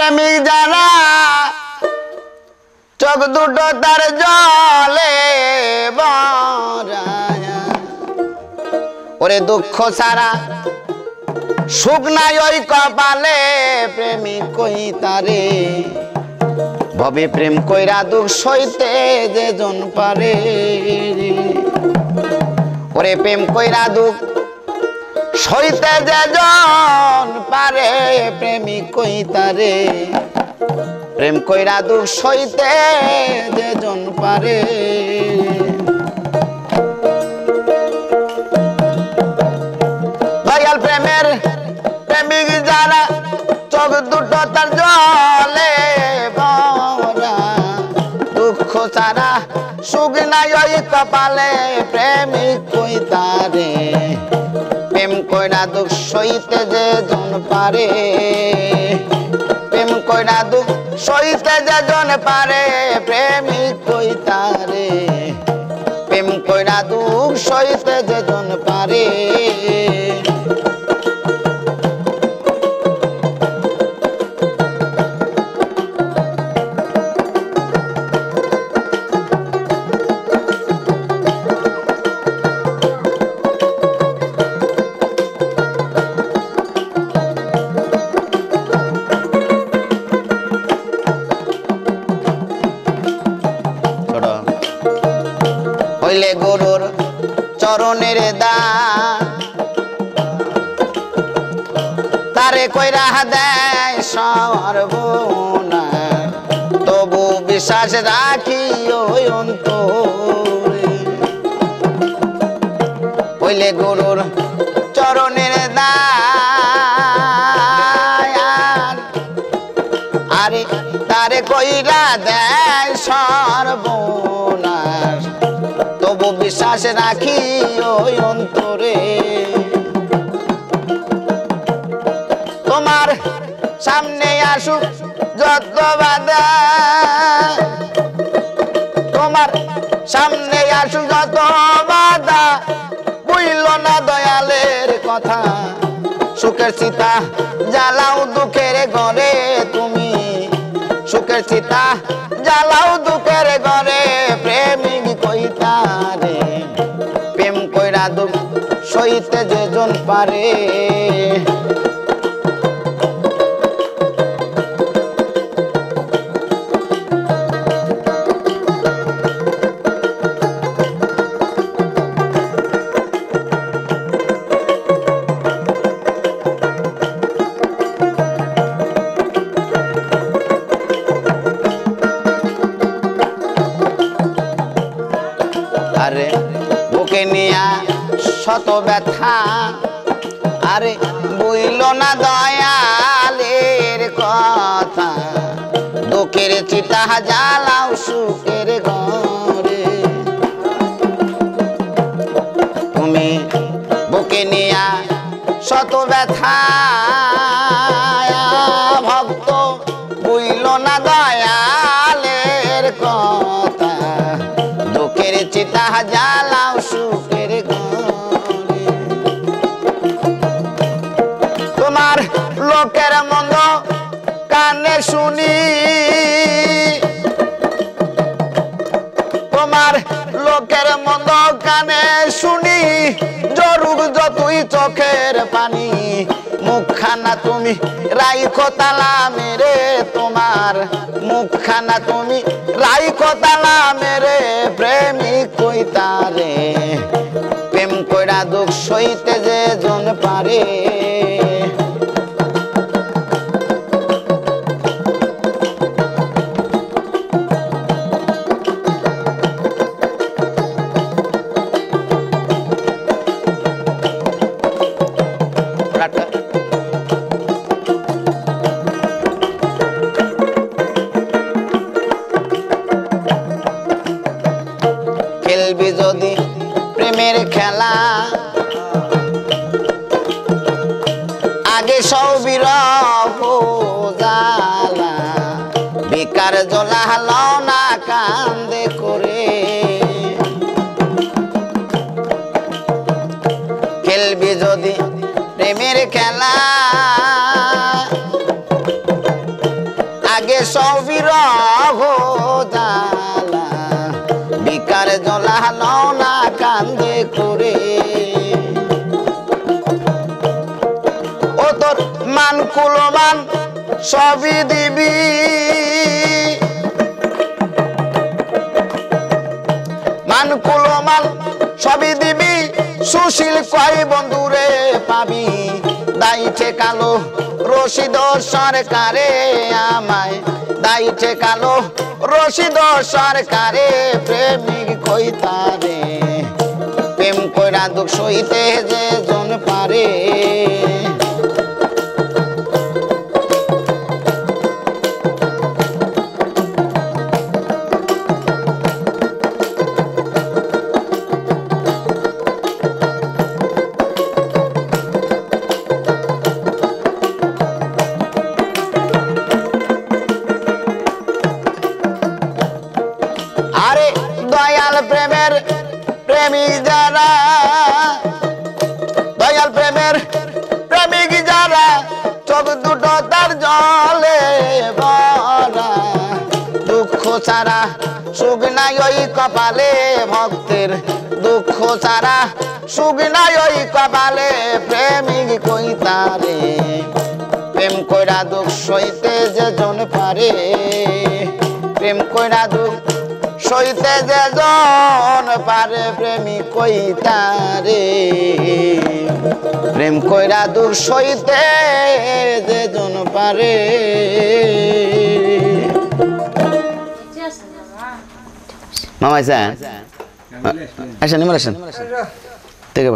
প্রেমিক যারা চোখ দুটো তার জলে ভরা ওরে দুঃখ ছাড়া সুখ নাই ওই কপালে প্রেমিক কই তারে ভবে প্রেম কইরা দুঃখ সইতে যে জন পারে ওরে প্রেম কইরা দুঃখ সইতে যে জন পারে প্রেমিক কই তারে প্রেম কইরা দুঃখ সইতে যে জন পারে দয়াল প্রেমের প্রেমিক যারা চোখ দুটো তার জলে ভরা দুঃখ ছাড়া সুখ নাই ওই কপালে প্রেমিক কই তারে প্রেম কইরা দুঃখ সইতে যে জন পারে প্রেম কইরা দুঃখ সইতে যে জন পারে প্রেমিক কই তারে প্রেম কইরা দুঃখ সইতে যে জন পারে হইলে গুরুর চরণের দান তারে কইরা দেয় সর্বনা তবু বিশ্বাস রাখি ওই অন্তরে হইলে গুরুর চরণের দান আরে তারে কইরা দেয় সর্বনা তবু বিশ্বাস রাখি ওই অন্তরে তোমার সামনে আসুক যত বাধা তোমার সামনে আসুক যত বাধা বুঝল না দয়ালের কথা সুখের চিতা জ্বালাও দুঃখের ঘরে তুমি সুখের চিতা জ্বালাও দুঃখের ঘরে প্রেমিক কই তারে প্রেম কইরা দুঃখ সইতে যে জন পারে আরে বুকে নিয়া শত ব্যথা আরে বইল না দয়ালের কথা দুঃখের চিতা জ্বালাও সুখের ঘরে তুমি বুকে নিয়া শত ব্যথা ভক্ত বইল না দয়ালের কথা দুঃখের চিতা জ্বালাও সুখের ঘরে তোমার লোকের মন্দ কানে শুনি তোমার লোকের মন্দ কানে শুনি জরুক যতই চোখের পানি মুখখানা তুমি রাইখো তালা মেরে তোমার মুখখানা তুমি রাইখো তালা মেরে প্রেমিক কই তারে প্রেম কইরা দুঃখ সইতে যে জন পারে খেলবি যদি প্রেমের খেলা আগে সবির জালা বেকার জ্বলা না কান্দে করে খেলবি যদি প্রেমের খেলা বিরহ জ্বালা বিকার জ্বলা না কান্দে করে ও তোর মান কুলমান সবই দিবি মান কুলমান সবই দিবি সুশীল কয় বন্ধুরে পাবি দাইছে কালো রশিদ সরকারে আমায় দাইছে কালো রশিদ সরকারে প্রেমিক কইতারে প্রেম কইরা দুঃখ সইতে যে জন পারে দয়াল প্রেমের প্রেমিক যারা দয়াল প্রেমের প্রেমিক যারা চোখ দুটো তার জলে ভরা দুঃখ ছাড়া সুখ নাই ওই কপালে ভক্তের দুঃখ ছাড়া সুখ নাই ওই কপালে প্রেমিক কইতারে প্রেম কইরা দুঃখ সইতে যে জন পারে প্রেম কইরা দুঃখ সইতে যে জন পারে প্রেমিক কইতারে প্রেম কইরা দুঃখ সইতে যে জন পারে মামা আসেন নিমর আসেন থেকে